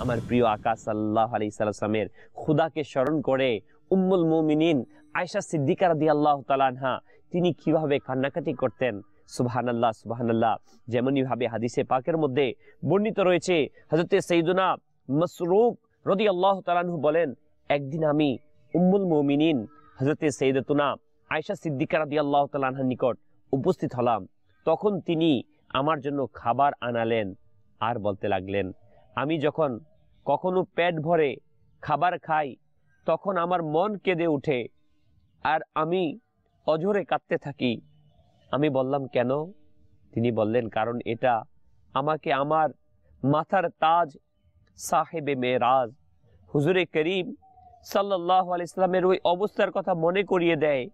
আমার প্রিয় আকা সাল্লাল্লাহু আলাইহি সাল্লামের খুদাকে স্মরণ করে উম্মুল মুমিনিন আয়েশা সিদ্দিকা রাদিয়াল্লাহু তাআলা আনহা তিনি কিভাবে কান্নাকাটি করতেন। সুবহানাল্লাহ সুবহানাল্লাহ। যেমনি ভাবে হাদিসে পাকের মধ্যে বর্ণিত রয়েছে, হযরতে সাইয়্যিদুনা মাসরুক রাদিয়াল্লাহু তাআলা আনহু বলেন, একদিন আমি উম্মুল মুমিনিন হযরতে সাইয়্যিদাতুনা আয়েশা সিদ্দিকা রাদিয়াল্লাহু তাআলা আনহার নিকট উপস্থিত হলাম। তখন তিনি আমার জন্য খাবার আনালেন আর বলতে লাগলেন, আমি যখন কখনো পেট ভরে খাবার খাই তখন আমার মন কেঁদে ওঠে আর আমি অঝরে কাঁদতে থাকি। আমি বললাম, কেন? তিনি বললেন, কারণ এটা আমাকে আমার মাথার তাজ সাহেবে মেরাজ হুজুরে করিম সাল্লাল্লাহু আলাইহি সাল্লামের ওই অবস্থার কথা মনে করিয়ে দেয়,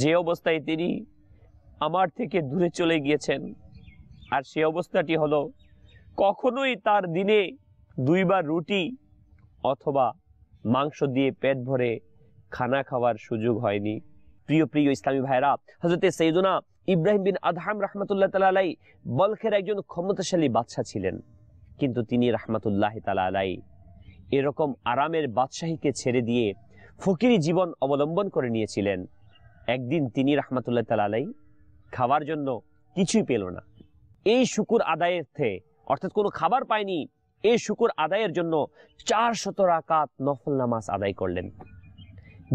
যে অবস্থায় তিনি আমার থেকে দূরে চলে গিয়েছেন। আর সে অবস্থাটি হলো, কখনোই তার দিনে 2 বার রুটি অথবা মাংস দিয়ে পেট ভরে খানা খাওয়ার সুযোগ হয়নি। প্রিয় প্রিয় ইসলামী ভাইরা, হযরতে সাইয়্যিদুনা ইব্রাহিম বিন আদহাম রাহমাতুল্লাহ তাআলা আলাইহি বলখের একজন ক্ষমতাশালী বাদশা ছিলেন, কিন্তু তিনি রাহমাতুল্লাহ তাআলা আলাইহি এরকম আরামের বাদশাহীকে ছেড়ে দিয়ে ফকিরি জীবন অবলম্বন করে নিয়েছিলেন। একদিন তিনি রাহমাতুল্লাহ তাআলা আলাইহি খাওয়ার জন্য কিছুই পেল না। এই শুকর আদায়ার্থে, অর্থাৎ কোনো খাবার পায়নি, এই শুকর আদায়ের জন্য 400 রাকাত নফল নামাজ আদায় করলেন।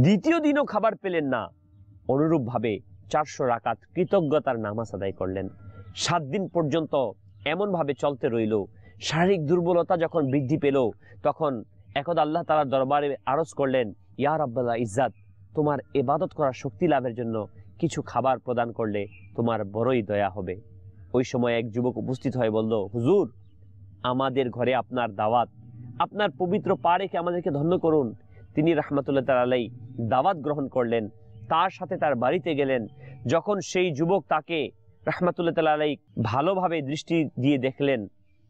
দ্বিতীয় দিনও খাবার পেলেন না, অনুরূপভাবে 400 রাকাত কৃতজ্ঞতার নামাজ আদায় করলেন। 7 দিন পর্যন্ত এমনভাবে চলতে রইল। শারীরিক দুর্বলতা যখন বৃদ্ধি পেল তখন একদা আল্লাহ তাআলার দরবারে আরজ করলেন, ইয়া রাব্বাল ইজ্জাত, তোমার ইবাদত করার শক্তি লাভের জন্য কিছু খাবার প্রদান করলে তোমার বড়ই দয়া হবে। ওই সময় এক যুবক উপস্থিত হয়ে বলল, হুজুর, আমাদের ঘরে আপনার দাওয়াত, আপনার পবিত্র পা রেখে আমাদেরকে ধন্য করুন। তিনি রাহমাতুল্লাহ তাআলা আলাইহি দাওয়াত গ্রহণ করলেন, তার সাথে তার বাড়িতে গেলেন। যখন সেই যুবক তাকে রাহমাতুল্লাহ তাআলা আলাইহি ভালোভাবে দৃষ্টি দিয়ে দেখলেন,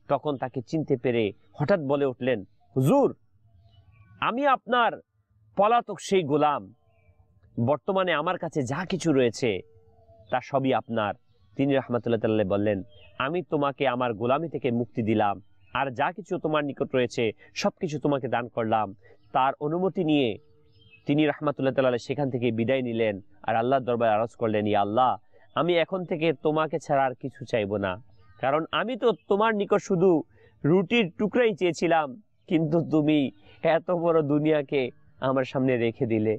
তখন তাকে চিনতে পেরে হঠাৎ বলে উঠলেন, হুজুর, আমি আপনার পলাতক সেই গোলাম। বর্তমানে আমার কাছে যা কিছু রয়েছে তা সবই আপনার। তিনি রাহমাতুল্লাহ তাআলা আলাইহি বললেন, আমি তোমাকে আমার গোলামি থেকে মুক্তি দিলাম, আর যা কিছু তোমার নিকট রয়েছে সবকিছু তোমাকে দান করলাম। তার অনুমতি নিয়ে তিনি রাহমাতুল্লাহ তাআলা আলাইহি সেখান থেকে বিদায় নিলেন আর আল্লাহর দরবারে আরজ করলেন, ইয়া আল্লাহ, আমি এখন থেকে তোমাকে ছাড়া আর কিছু চাইবো না, কারণ আমি তো তোমার নিকট শুধু রুটির টুকরাই চেয়েছিলাম, কিন্তু তুমি এত বড় দুনিয়াকে আমার সামনে রেখে দিলে।